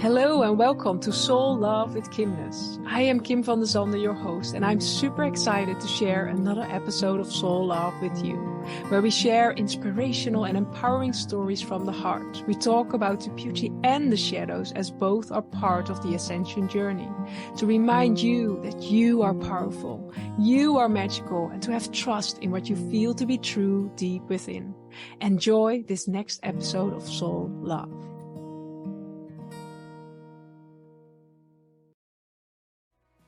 Hello and welcome to Soul Love with Kimness. I am Kim van de Zande, your host, and I'm super excited to share another episode of Soul Love with you, where we share inspirational and empowering stories from the heart. We talk about the beauty and the shadows as both are part of the ascension journey, to remind you that you are powerful, you are magical, and to have trust in what you feel to be true deep within. Enjoy this next episode of Soul Love.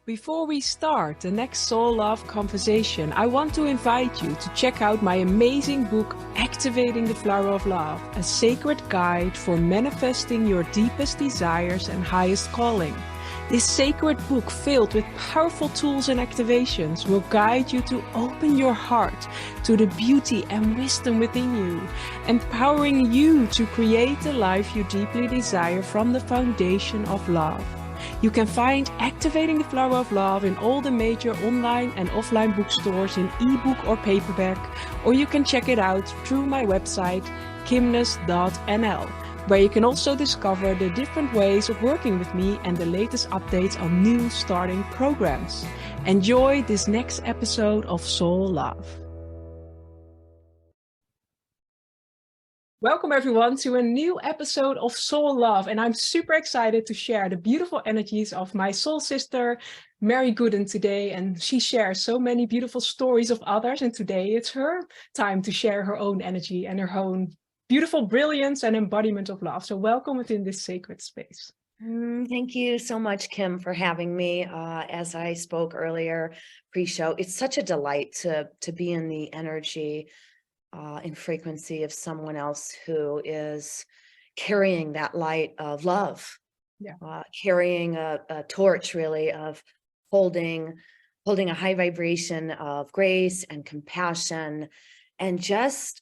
Before we start the next Soul Love conversation, I want to invite you to check out my amazing book, Activating the Flower of Love, a sacred guide for manifesting your deepest desires and highest calling. This sacred book, filled with powerful tools and activations, will guide you to open your heart to the beauty and wisdom within you, empowering you to create the life you deeply desire from the foundation of love. You can find Activating the Flower of Love in all the major online and offline bookstores in ebook or paperback, or you can check it out through my website, kimness.nl, where you can also discover the different ways of working with me and the latest updates on new starting programs. Enjoy this next episode of Soul Love. Welcome everyone to a new episode of Soul Love, and I'm super excited to share the beautiful energies of my soul sister, Mary Gooden, today, and she shares so many beautiful stories of others, and today it's her time to share her own energy and her own beautiful brilliance and embodiment of love. So welcome within this sacred space. Thank you so much, Kim, for having me. As I spoke earlier pre-show, it's such a delight to be in the energy in frequency of someone else who is carrying that light of love, carrying a torch really of holding a high vibration of grace and compassion and just,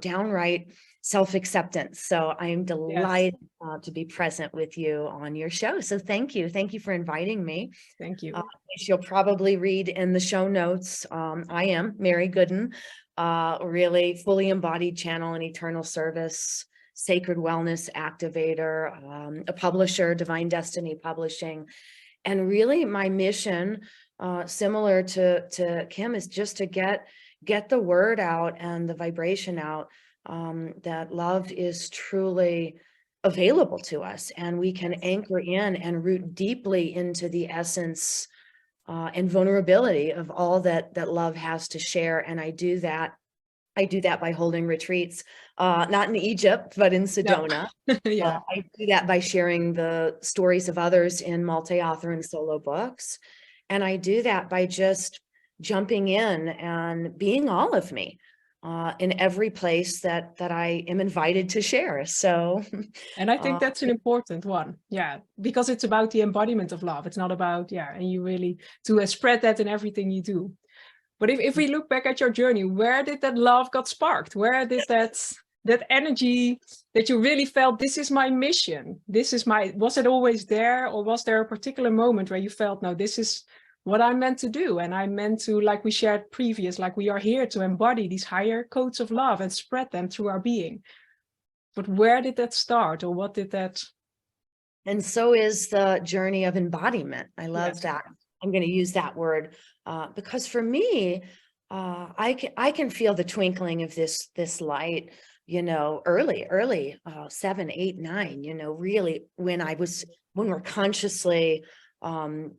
downright self-acceptance. So I'm delighted to be present with you on your show. So thank you. Thank you for inviting me. Thank you. As you'll probably read in the show notes, I am Mary Gooden, really fully embodied channel and eternal service, sacred wellness activator, a publisher, Divine Destiny Publishing. And really my mission, similar to Kim, is just to get the word out and the vibration out, that love is truly available to us, and we can anchor in and root deeply into the essence and vulnerability of all that love has to share. And I do that by holding retreats, not in Egypt, but in Sedona. No. I do that by sharing the stories of others in multi-author and solo books. And I do that by just jumping in and being all of me in every place that I am invited to share. So, and I think that's an important one, because it's about the embodiment of love. It's not about and you really to spread that in everything you do. But if we look back at your journey, where did that love got sparked? Where did that energy that you really felt, this is my mission, was it always there, or was there a particular moment where you felt, no, this is what I'm meant to do, and I'm meant to, like we shared previous, like we are here to embody these higher codes of love and spread them through our being? But where did that start, or what did that? And so is the journey of embodiment. I love that. I'm going to use that word because for me, I can feel the twinkling of this light, early, 7, 8, 9, really when we're consciously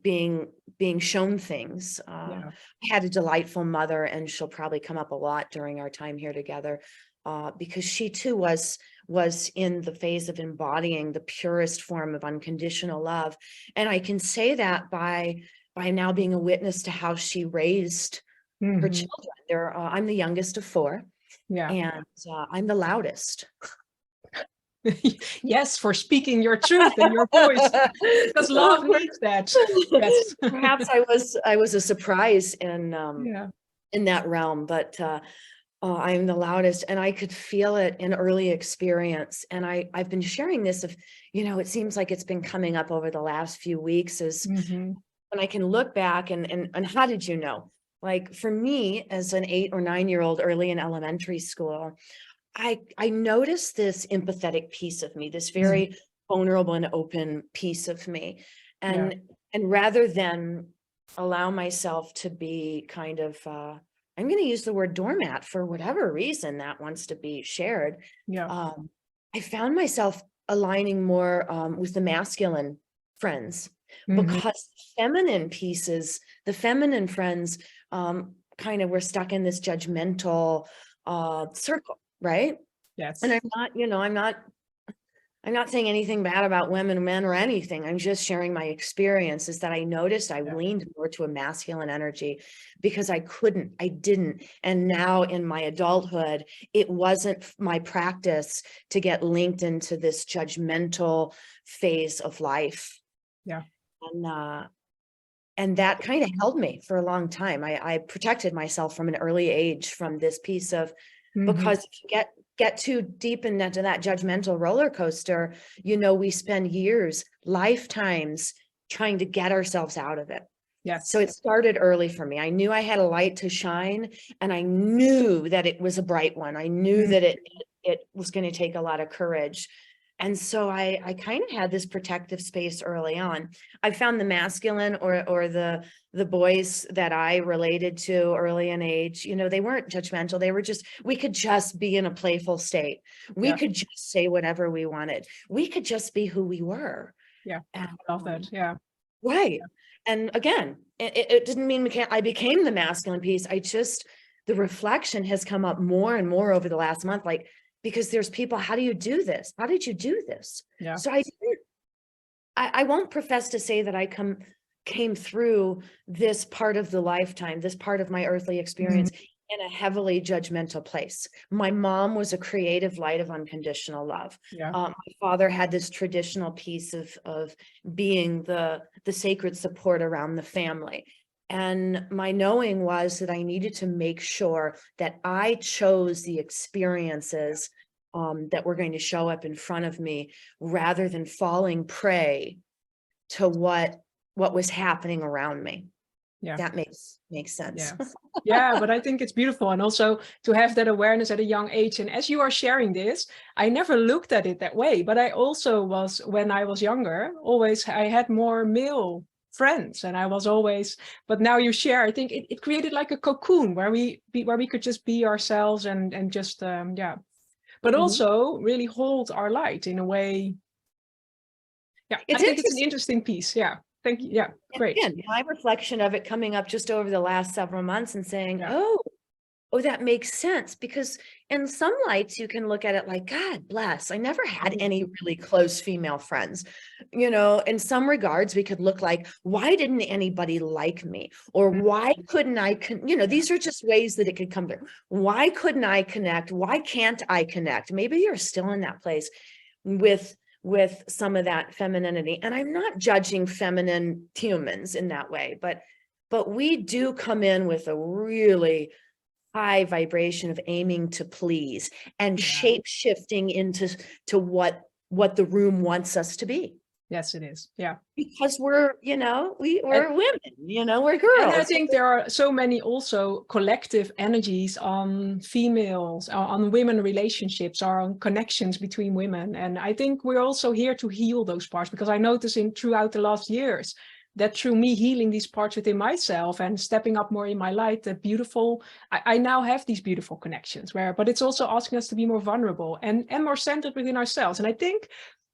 being shown things. I had a delightful mother, and she'll probably come up a lot during our time here together, because she too was in the phase of embodying the purest form of unconditional love. And I can say that by now being a witness to how she raised her children. I'm the youngest of 4, and I'm the loudest. Yes, for speaking your truth and your voice, because love needs that. Yes. Perhaps I was a surprise in that realm, but I'm the loudest, and I could feel it in early experience. And I've been sharing this it seems like it's been coming up over the last few weeks as when I can look back and how did you know? Like for me, as an 8 or 9-year-old early in elementary school, I noticed this empathetic piece of me, this very vulnerable and open piece of me. Yeah. And rather than allow myself to be kind of, I'm going to use the word doormat for whatever reason that wants to be shared. Yeah. I found myself aligning more with the masculine friends, because feminine pieces, the feminine friends, kind of were stuck in this judgmental circle, right? Yes. And I'm not, I'm not saying anything bad about women, men, or anything. I'm just sharing my experiences that I noticed I leaned more to a masculine energy because I didn't. And now in my adulthood, it wasn't my practice to get linked into this judgmental phase of life. Yeah. And that kind of held me for a long time. I protected myself from an early age from this piece of, because if you get too deep into that judgmental roller coaster, we spend years, lifetimes trying to get ourselves out of it. Yes. So it started early for me. I knew I had a light to shine, and I knew that it was a bright one. I knew that it was going to take a lot of courage. And so I kind of had this protective space early on. I found the masculine or the boys that I related to early in age, they weren't judgmental. They were just, we could just be in a playful state. We could just say whatever we wanted. We could just be who we were. Yeah. I love that. Yeah. Right. And again, it didn't mean I became the masculine piece. The reflection has come up more and more over the last month, like, because there's people, how do you do this? How did you do this? Yeah. So I won't profess to say that I came through this part of the lifetime, this part of my earthly experience in a heavily judgmental place. My mom was a creative light of unconditional love. Yeah. My father had this traditional piece of being the sacred support around the family. And my knowing was that I needed to make sure that I chose the experiences that were going to show up in front of me, rather than falling prey to what was happening around me. Yeah. That makes sense. Yeah. Yeah, but I think it's beautiful. And also to have that awareness at a young age. And as you are sharing this, I never looked at it that way. But I also was, when I was younger, I had more male friends, and I was always, but now you share, I think it created like a cocoon where we could just be ourselves and just, but also really hold our light in a way. Yeah, I think it's an interesting piece. Yeah. Thank you. Yeah, great. Again, my reflection of it coming up just over the last several months and saying, oh, that makes sense. Because in some lights, you can look at it like, God bless, I never had any really close female friends. In some regards, we could look like, why didn't anybody like me? Or why couldn't I, these are just ways that it could come through. Why couldn't I connect? Why can't I connect? Maybe you're still in that place with some of that femininity. And I'm not judging feminine humans in that way, but we do come in with a really high vibration of aiming to please and shape shifting into what the room wants us to be. Yes, it is. Yeah. Because we're, we're women, we're girls. And I think there are so many also collective energies on females, on women relationships, or on connections between women. And I think we're also here to heal those parts, because I noticed throughout the last years that through me healing these parts within myself and stepping up more in my light, I now have these beautiful connections but it's also asking us to be more vulnerable and more centered within ourselves. And I think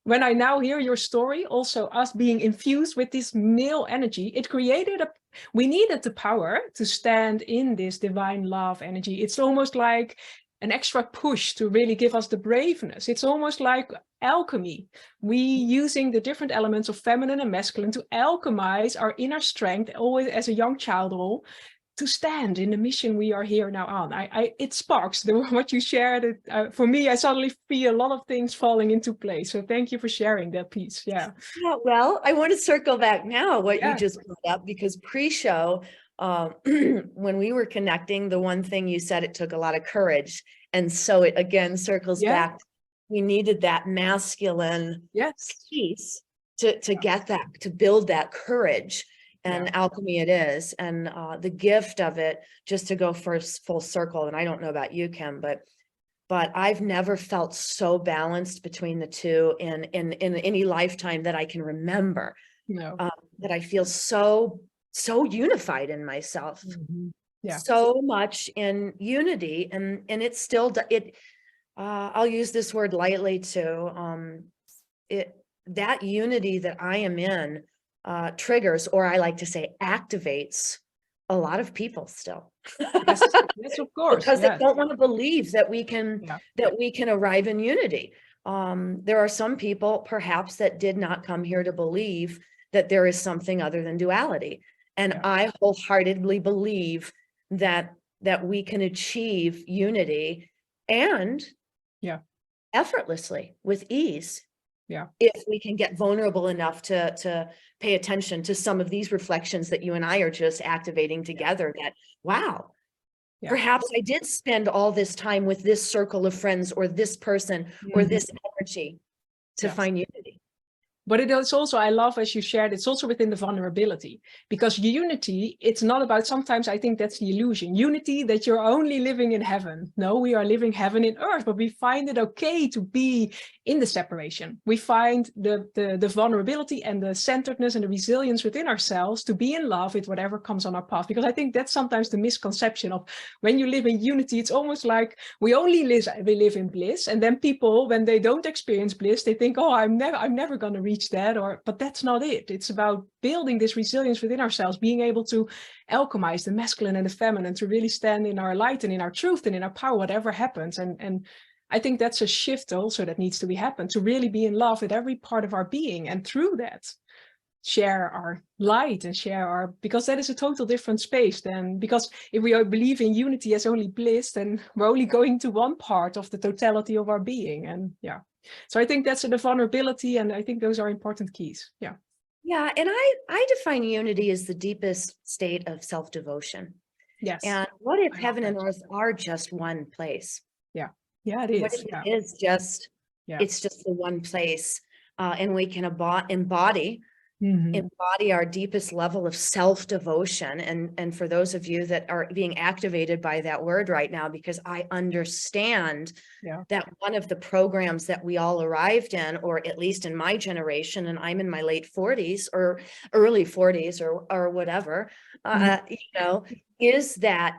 when I now hear your story, also us being infused with this male energy, it created we needed the power to stand in this divine love energy. It's almost like an extra push to really give us the braveness. It's almost like alchemy. We using the different elements of feminine and masculine to alchemize our inner strength, always as a young child role, to stand in the mission we are here now on. It sparks what you shared. For me, I suddenly feel a lot of things falling into place. So thank you for sharing that piece. Yeah. Yeah. Well, I want to circle back now what you just brought up, because pre-show, when we were connecting, the one thing you said, it took a lot of courage. And so it again circles back. We needed that masculine piece to get that, to build that courage. And alchemy it is. And the gift of it, just to go full circle, and I don't know about you, Kim, but but I've never felt so balanced between the two in any lifetime that I can remember. No. That I feel so unified in myself, Yeah. so much in unity, and it's still I'll use this word lightly too. That unity that I am in triggers, or I like to say activates, a lot of people still. Yes, yes, of course. Because Yes. they don't want to believe that we can arrive in unity. There are some people perhaps that did not come here to believe that there is something other than duality. And I wholeheartedly believe that we can achieve unity and effortlessly, with ease. If we can get vulnerable enough to pay attention to some of these reflections that you and I are just activating together, that, wow, perhaps I did spend all this time with this circle of friends or this person or this energy to find unity. But it is also, I love, as you shared, it's also within the vulnerability, because unity, it's not about, sometimes I think that's the illusion, unity that you're only living in heaven. No, we are living heaven in earth, but we find it okay to be in the separation. We find the vulnerability and the centeredness and the resilience within ourselves to be in love with whatever comes on our path. Because I think that's sometimes the misconception of, when you live in unity, it's almost like we live in bliss. And then people, when they don't experience bliss, they think, oh, I'm never going to reach that, but that's not it. It's about building this resilience within ourselves, being able to alchemize the masculine and the feminine, to really stand in our light and in our truth and in our power, whatever happens. And I think that's a shift also that needs to be happened, to really be in love with every part of our being, and through that share our light and share our, because that is a total different space than, because if we believe in unity as only bliss, then we're only going to one part of the totality of our being. And so I think that's the vulnerability, and I think those are important keys. Yeah, and I define unity as the deepest state of self-devotion. Yes. And what if heaven and earth are just one place? Yeah, it is. What if it is just, it's just the one place, and we can embody our deepest level of self-devotion. And for those of you that are being activated by that word right now, because I understand that one of the programs that we all arrived in, or at least in my generation, and I'm in my late 40s or early 40s or whatever, is that,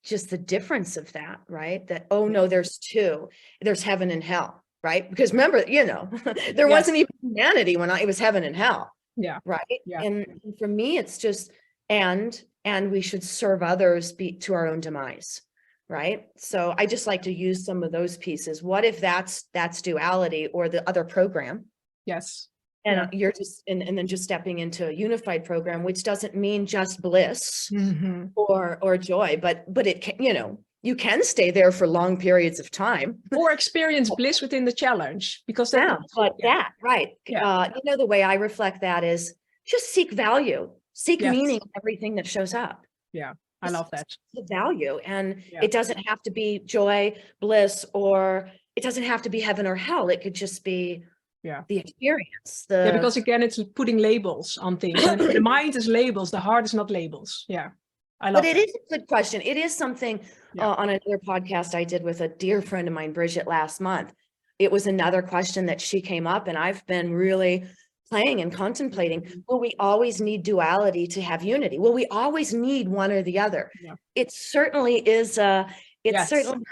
just the difference of that, right? That, oh no, there's two, there's heaven and hell. Right? Because remember, there wasn't even humanity when it was heaven and hell. Right. And for me, it's just, and we should serve others to our own demise. Right. So I just like to use some of those pieces. What if that's duality, or the other program? Yes. And you're just, and then just stepping into a unified program, which doesn't mean just bliss or joy, but it can, you can stay there for long periods of time, or experience bliss within the challenge, because right. The way I reflect that is just seek value, seek meaning in everything that shows up. I love that. The value, and it doesn't have to be joy, bliss, or it doesn't have to be heaven or hell. It could just be the experience. Because again, it's putting labels on things. And the mind is labels, the heart is not labels. I love it. But it is a good question. It is something on another podcast I did with a dear friend of mine, Bridget, last month. It was another question that she came up, and I've been really playing and contemplating. Will we always need duality to have unity? Will we always need one or the other? It certainly is certainly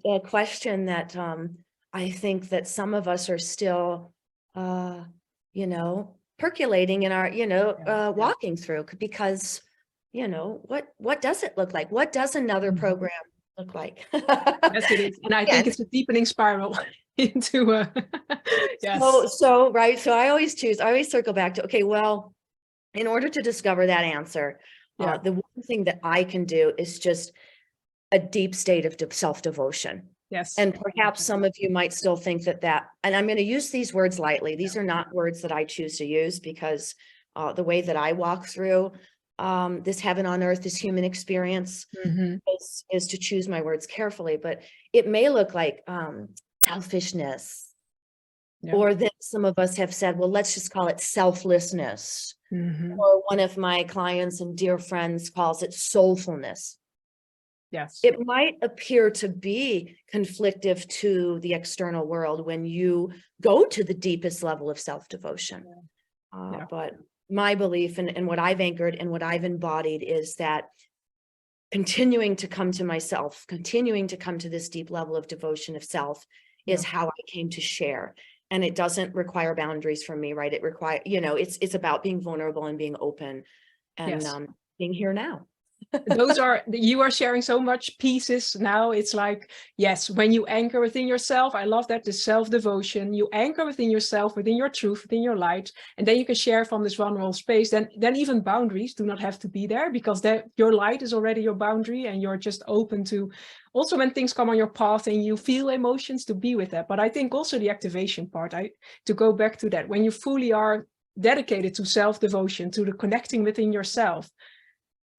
a question that I think that some of us are still percolating in our walking through, because what does it look like? What does another program look like? Yes, it is. And I think it's a deepening spiral into So right. So I always circle back to, okay, well, in order to discover that answer, the one thing that I can do is just a deep state of self-devotion. Yes. And perhaps some of you might still think that, and I'm going to use these words lightly. These are not words that I choose to use, because the way that I walk through this heaven on earth, this human experience, is to choose my words carefully. But it may look like selfishness, or that some of us have said, well, let's just call it selflessness. Or one of my clients and dear friends calls it soulfulness. Yes. It might appear to be conflictive to the external world when you go to the deepest level of self-devotion. But my belief and what I've anchored and what I've embodied is that continuing to come to myself, continuing to come to this deep level of devotion of self is how I came to share. And it doesn't require boundaries from me, right? It requires, you know, it's about being vulnerable and being open and being here now. You are sharing so much pieces now. It's like, yes, when you anchor within yourself, I love that, the self-devotion, you anchor within yourself, within your truth, within your light, and then you can share from this vulnerable space. Then even boundaries do not have to be there, because your light is already your boundary, and you're just open to also when things come on your path and you feel emotions, to be with that. But I think also the activation part, to go back to that, when you fully are dedicated to self-devotion, to the connecting within yourself,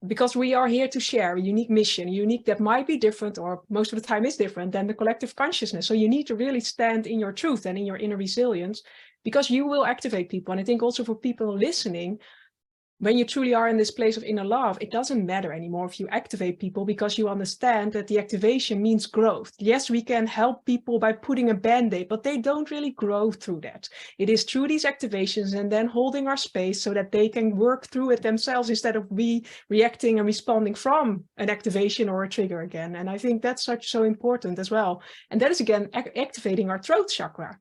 because we are here to share a unique mission, unique that might be different, or most of the time is different than the collective consciousness. So you need to really stand in your truth and in your inner resilience, because you will activate people. And I think also for people listening, when you truly are in this place of inner love, it doesn't matter anymore if you activate people, because you understand that the activation means growth. Yes, we can help people by putting a band-aid, but they don't really grow through that. It is through these activations and then holding our space so that they can work through it themselves, instead of we reacting and responding from an activation or a trigger again. And I think that's so important as well. And that is again activating our throat chakra.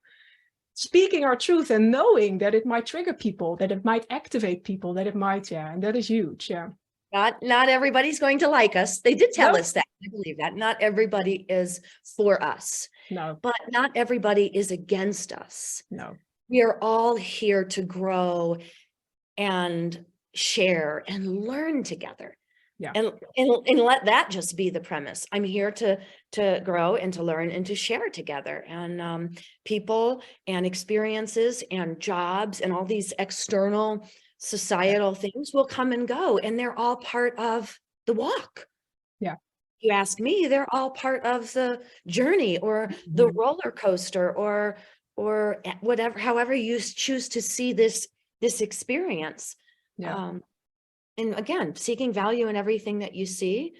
Speaking our truth and knowing that it might trigger people, that it might activate people, that it might, and that is huge. Not everybody's going to like us. They did tell us that. I believe that. Not everybody is for us. No. But not everybody is against us. No. We are all here to grow and share and learn together. Yeah. And let that just be the premise. I'm here to grow and to learn and to share together. And people and experiences and jobs and all these external societal things will come and go, and they're all part of the walk. Yeah. You ask me, they're all part of the journey, or the roller coaster, or whatever, however you choose to see this experience. Yeah. And again, seeking value in everything that you see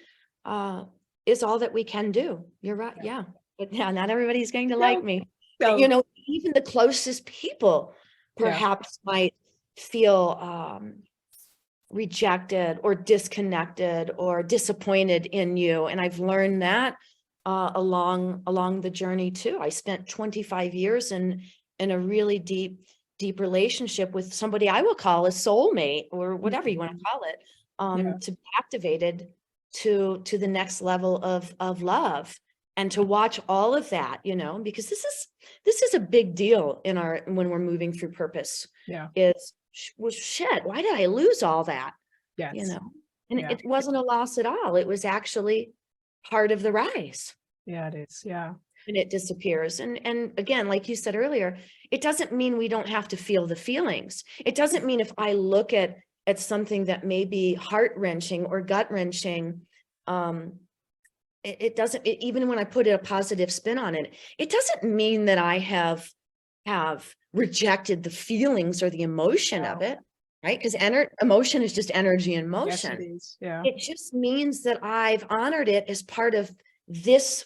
is all that we can do. You're right. Yeah. But not everybody's going to like me. No. You know, even the closest people perhaps might feel rejected or disconnected or disappointed in you. And I've learned that along the journey too. I spent 25 years in a really deep relationship with somebody I will call a soulmate, or whatever you want to call it, to be activated to the next level of love, and to watch all of that, you know, because this is a big deal in when we're moving through purpose. Well, shit, why did I lose all that? Yes. You know, and it wasn't a loss at all. It was actually part of the rise. Yeah, it is. Yeah. And it disappears. And again, like you said earlier, it doesn't mean we don't have to feel the feelings. It doesn't mean if I look at something that may be heart-wrenching or gut-wrenching, it doesn't, even when I put a positive spin on it, it doesn't mean that I have rejected the feelings or the emotion of it, right? Because emotion is just energy in motion. Yes, it is. Yeah. It just means that I've honored it as part of this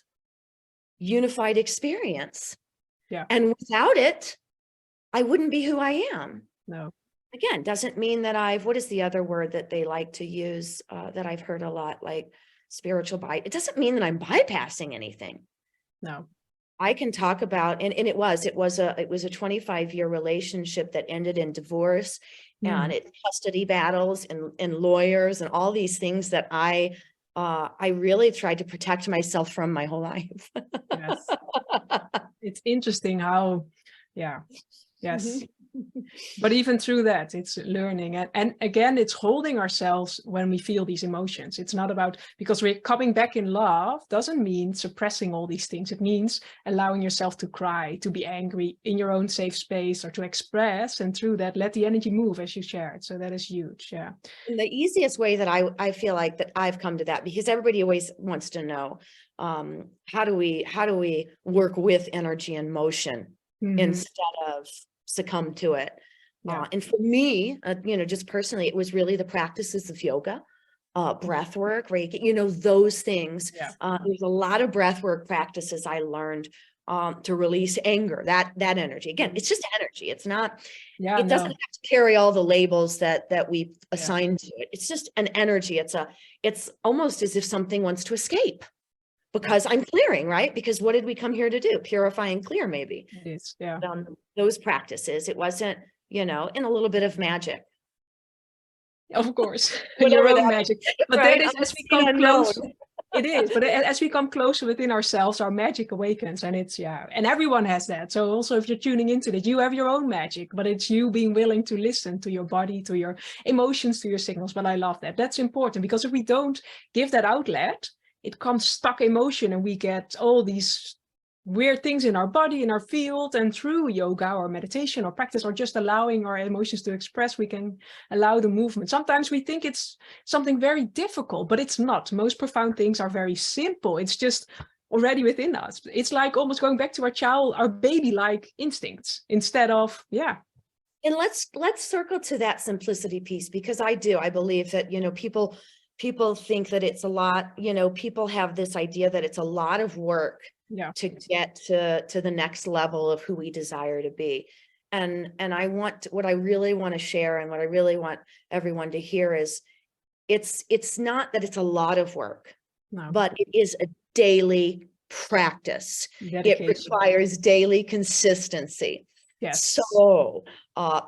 unified experience. Yeah. And without it, I wouldn't be who I am. No. Again, doesn't mean that what is the other word that they like to use that I've heard a lot, like spiritual it doesn't mean that I'm bypassing anything. No. I can talk about, and it was a 25-year relationship that ended in divorce, and it's custody battles and lawyers and all these things that I really tried to protect myself from my whole life. Yes. It's interesting how, yes. But even through that, it's learning. And again, it's holding ourselves when we feel these emotions. It's not about, because we're coming back in love doesn't mean suppressing all these things. It means allowing yourself to cry, to be angry in your own safe space, or to express. And through that, let the energy move, as you shared. So that is huge. Yeah. And the easiest way that I feel like that I've come to that, because everybody always wants to know, how do we work with energy and motion instead of succumb to it. And for me, you know, just personally, it was really the practices of yoga, breath work, Reiki, you know, those things. Yeah. There's a lot of breath work practices I learned to release anger, that energy. Again, it's just energy. It's not, Yeah, it doesn't no. have to carry all the labels that we Yeah. assign to it. It's just an energy. It's almost as if something wants to escape because I'm clearing, right? Because what did we come here to do? Purify and clear, maybe. It is. Yeah. Those practices, it wasn't, you know, in a little bit of magic. Of course, your Whatever own that magic. is, But right? that is, as we come Unknown. close, it is. But as we come closer within ourselves, our magic awakens, and it's, yeah. And everyone has that. So also, if you're tuning into it, you have your own magic, but it's you being willing to listen to your body, to your emotions, to your signals. But I love that. That's important, because if we don't give that outlet, it comes stuck emotion, and we get all these weird things in our body, in our field. And through yoga or meditation or practice, or just allowing our emotions to express, we can allow the movement. Sometimes we think it's something very difficult, but it's not. Most profound things are very simple. It's just already within us. It's like almost going back to our baby-like instincts instead of, yeah. And let's circle to that simplicity piece, because I believe that, you know, people think that it's a lot, you know, people have this idea that it's a lot of work to get to the next level of who we desire to be. And what I really want to share, and what I really want everyone to hear, is it's not that it's a lot of work, but it is a daily practice. Dedication. It requires daily consistency. Yes. So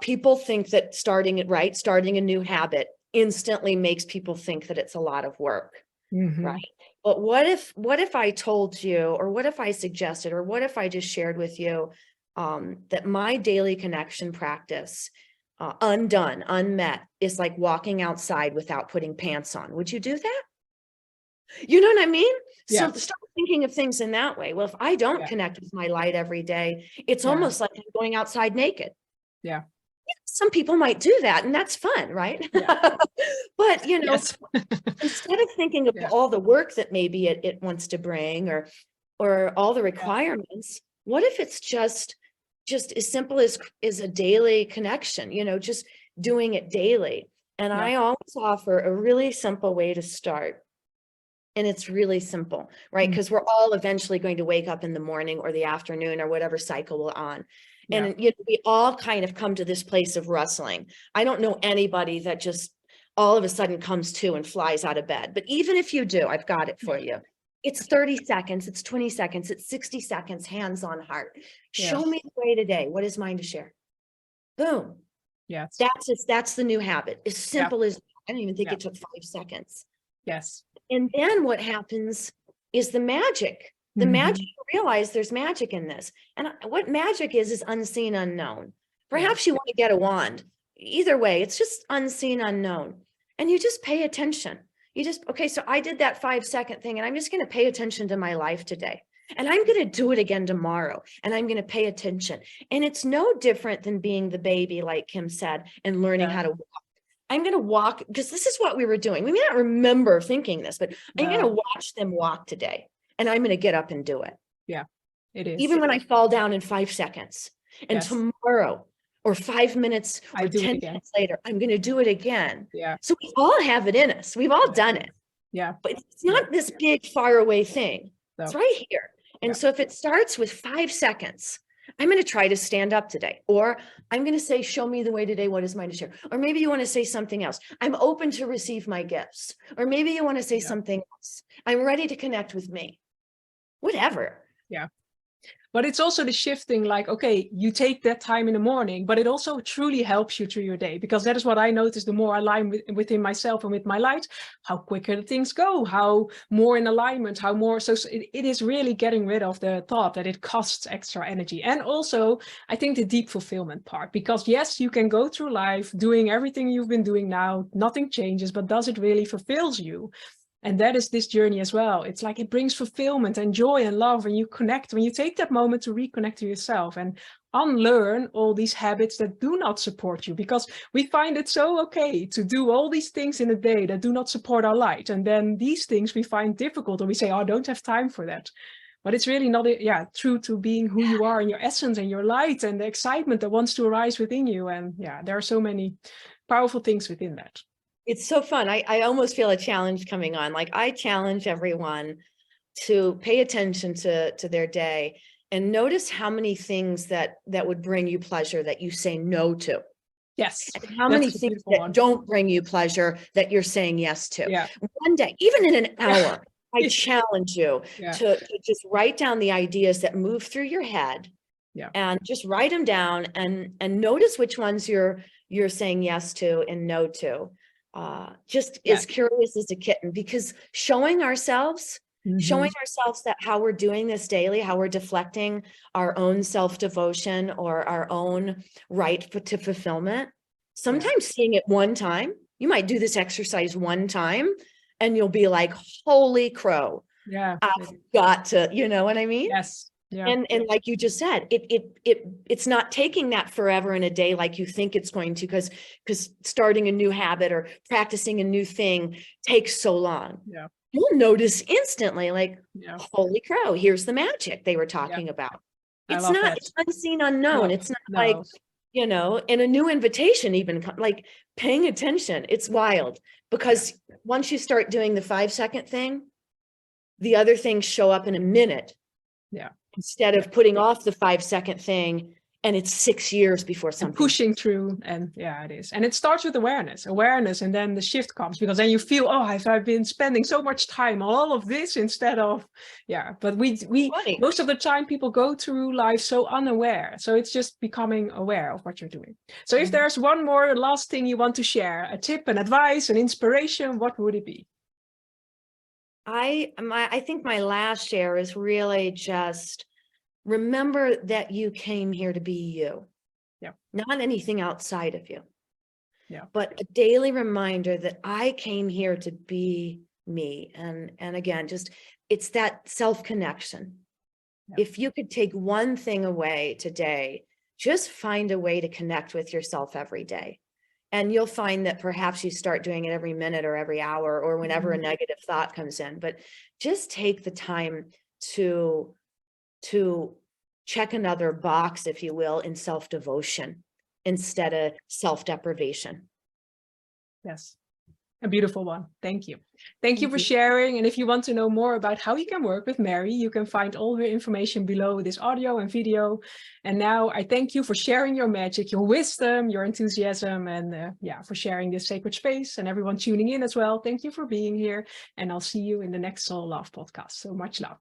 people think that starting a new habit instantly makes people think that it's a lot of work. Right. But what if I told you, or what if I suggested, or what if I just shared with you that my daily connection practice, undone, unmet, is like walking outside without putting pants on? Would you do that? You know what I mean? Yeah. So start thinking of things in that way. Well, if I don't connect with my light every day, it's almost like I'm going outside naked. Yeah. Some people might do that, and that's fun, right? Yeah. But, you know, instead of thinking of all the work that maybe it wants to bring, or all the requirements, what if it's just as simple as a daily connection, you know, just doing it daily? And I always offer a really simple way to start. And it's really simple, right? Because we're all eventually going to wake up in the morning or the afternoon or whatever cycle we're on. And you know, we all kind of come to this place of rustling. I don't know anybody that just all of a sudden comes to and flies out of bed. But even if you do, I've got it for you. It's 30 seconds, it's 20 seconds, it's 60 seconds, hands on heart. Show me the way today. What is mine to share? Boom. Yes. That's the new habit. As simple as, I don't even think it took 5 seconds. Yes. And then what happens is the magic. The magic, you realize there's magic in this. And what magic is unseen, unknown. Perhaps you want to get a wand. Either way, it's just unseen, unknown. And you just pay attention. You just, okay, so I did that 5-second thing, and I'm just going to pay attention to my life today. And I'm going to do it again tomorrow. And I'm going to pay attention. And it's no different than being the baby, like Kim said, and learning how to walk. I'm going to walk, because this is what we were doing. We may not remember thinking this, but I'm going to watch them walk today, and I'm going to get up and do it. Yeah, it is. Even when I fall down in 5 seconds, and tomorrow, or 5 minutes, or 10 minutes later, I'm going to do it again. Yeah. So we all have it in us. We've all done it. Yeah. But it's not this big, far away thing. No. It's right here. And so if it starts with 5 seconds, I'm going to try to stand up today, or I'm going to say, show me the way today. What is mine to share? Or maybe you want to say something else. I'm open to receive my gifts. Or maybe you want to say something else. I'm ready to connect with me. Whatever. Yeah. But it's also the shifting, like, okay, you take that time in the morning, but it also truly helps you through your day, because that is what I notice. The more I align within myself and with my light, how quicker the things go, how more in alignment, how more. So it is really getting rid of the thought that it costs extra energy. And also, I think the deep fulfillment part, because yes, you can go through life doing everything you've been doing now, nothing changes, but does it really fulfills you? And that is this journey as well. It's like it brings fulfillment and joy and love when you connect, when you take that moment to reconnect to yourself and unlearn all these habits that do not support you, because we find it so okay to do all these things in a day that do not support our light. And then these things we find difficult, or we say, oh, I don't have time for that. But it's really not, true to being who you are in your essence and your light and the excitement that wants to arise within you. And there are so many powerful things within that. It's so fun. I almost feel a challenge coming on. Like I challenge everyone to pay attention to their day and notice how many things that would bring you pleasure that you say no to. Yes, And how that's many a things beautiful that one. don't bring you pleasure that you're saying yes to. Yeah. One day, even in an hour, I Yeah. challenge you Yeah. to just write down the ideas that move through your head. Yeah. And just write them down and notice which ones you're saying yes to and no to. Just as curious as a kitten, because showing ourselves that how we're doing this daily, how we're deflecting our own self-devotion or our own right to fulfillment. Sometimes seeing it one time, you might do this exercise one time and you'll be like, holy crow. Yeah. I've got to, you know what I mean? Yes. Yeah. And like you just said, it's not taking that forever in a day like you think it's going to, because starting a new habit or practicing a new thing takes so long. Yeah. You'll notice instantly, like, holy crow, here's the magic they were talking about. It's not, it's unseen unknown. No, It's not like, you know, and a new invitation even like paying attention. It's wild because once you start doing the 5-second thing, the other things show up in a minute. Yeah. Instead of putting off the 5-second thing and it's 6 years before something. And pushing through, and it is. And it starts with awareness, and then the shift comes, because then you feel, oh, I've been spending so much time on all of this instead of, but we most of the time people go through life so unaware. So it's just becoming aware of what you're doing. So if there's one more last thing you want to share, a tip, an advice, an inspiration, what would it be? I think my last share is really just remember that you came here to be you. Yeah. Not anything outside of you. Yeah. But a daily reminder that I came here to be me. And again, just it's that self-connection. Yeah. If you could take one thing away today, just find a way to connect with yourself every day. And you'll find that perhaps you start doing it every minute or every hour or whenever a negative thought comes in, but just take the time to check another box, if you will, in self-devotion instead of self-deprivation. Yes. A beautiful one. Thank you. Thank you for sharing. And if you want to know more about how you can work with Mary, you can find all her information below this audio and video. And now I thank you for sharing your magic, your wisdom, your enthusiasm, and for sharing this sacred space, and everyone tuning in as well. Thank you for being here. And I'll see you in the next Soul Love podcast. So much love.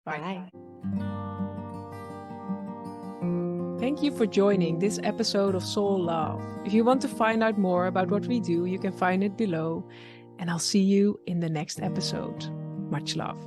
Bye. Thank you for joining this episode of Soul Love. If you want to find out more about what we do, you can find it below. And I'll see you in the next episode. Much love.